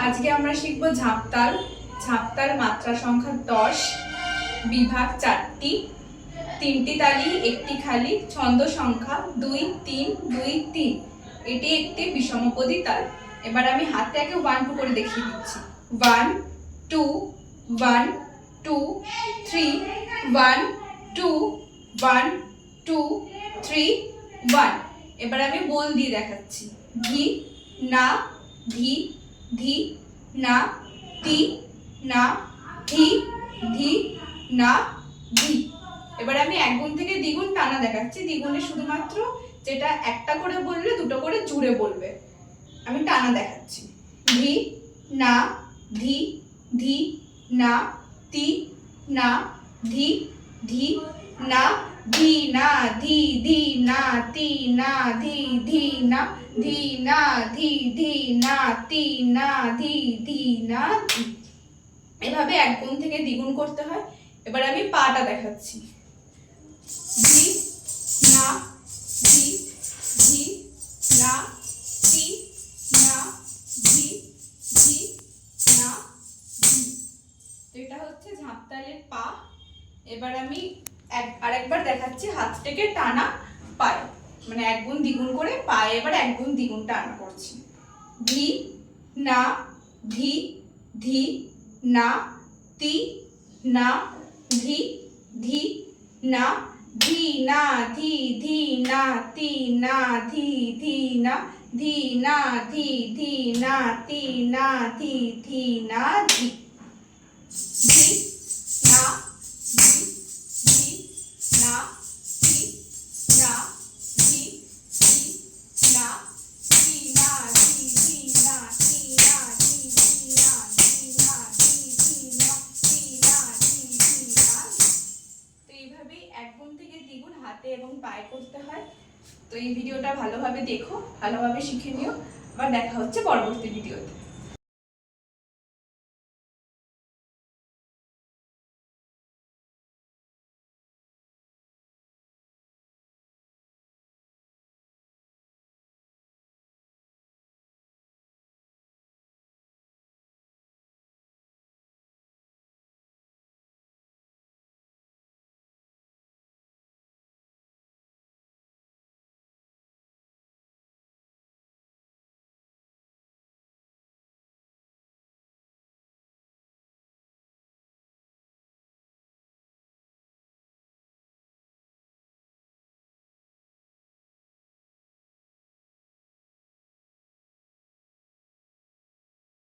আজকে আমরা শিখব ঝাঁপতাল। ঝাঁপতাল মাত্রা সংখ্যা 10, বিভাগ 4টি, 3টি তালি, একটি খালি, ছন্দ সংখ্যা 2 3 2 3। এটি একটি বিষমপদী তাল। এবার আমি হাতে আগে 1 2 করে দেখিয়ে দিচ্ছি। 1 2 1 2 3 1 2 1 2 3 1। এবার আমি বল দিয়ে দেখাচ্ছি। ধি না ধি ধি না তি না ধি ধি না ধি। এবার আমি এক গুণ থেকে দ্বিগুণ টানা দেখাচ্ছি। দ্বিগুণে শুধুমাত্র যেটা একটা করে বললে দুটো করে জুড়ে বলবে। আমি টানা দেখাচ্ছি। ধি না ধি ধি না তি না ধি ধি না ধি না ধি ধি না তি না ধি ধি না ধি না ধি ধি না তি না ধি ধি না ধি। এভাবে এক গুণ থেকে দ্বিগুণ করতে হয়। এবার আমি পাটা দেখাচ্ছি। ধি না ধি ধি না তি না ধি ধি না ধি। এটা হচ্ছে ঝাঁপতালের পা। এবার আমি আরেকবার দেখাচ্ছি হাতটাকে টানা পায়, মানে এক গুণ দ্বিগুণ করে পায়ে এবার এক গুণ দ্বিগুণ টানা করছি। ধি না ধি ধি না তি না ধি ধি না ধি না ধি ধি না তি না ধি ধি না ধি না ধি ধি না তি না ধি ধি না ধি। ধি না ধি ধি না তি না ধি ধি না ধি না ধি ধি না তি না ধি ধি না ধি না ধি ধি না তি না ধি ধি না। তো এইভাবেই এক গুণ থেকে দ্বিগুণ হাতে এবং পায়ে করতে হয়। তো এই ভিডিওটা ভালোভাবে দেখো, ভালোভাবে শিখে নিও। আবার দেখা হচ্ছে পরবর্তী ভিডিওতে।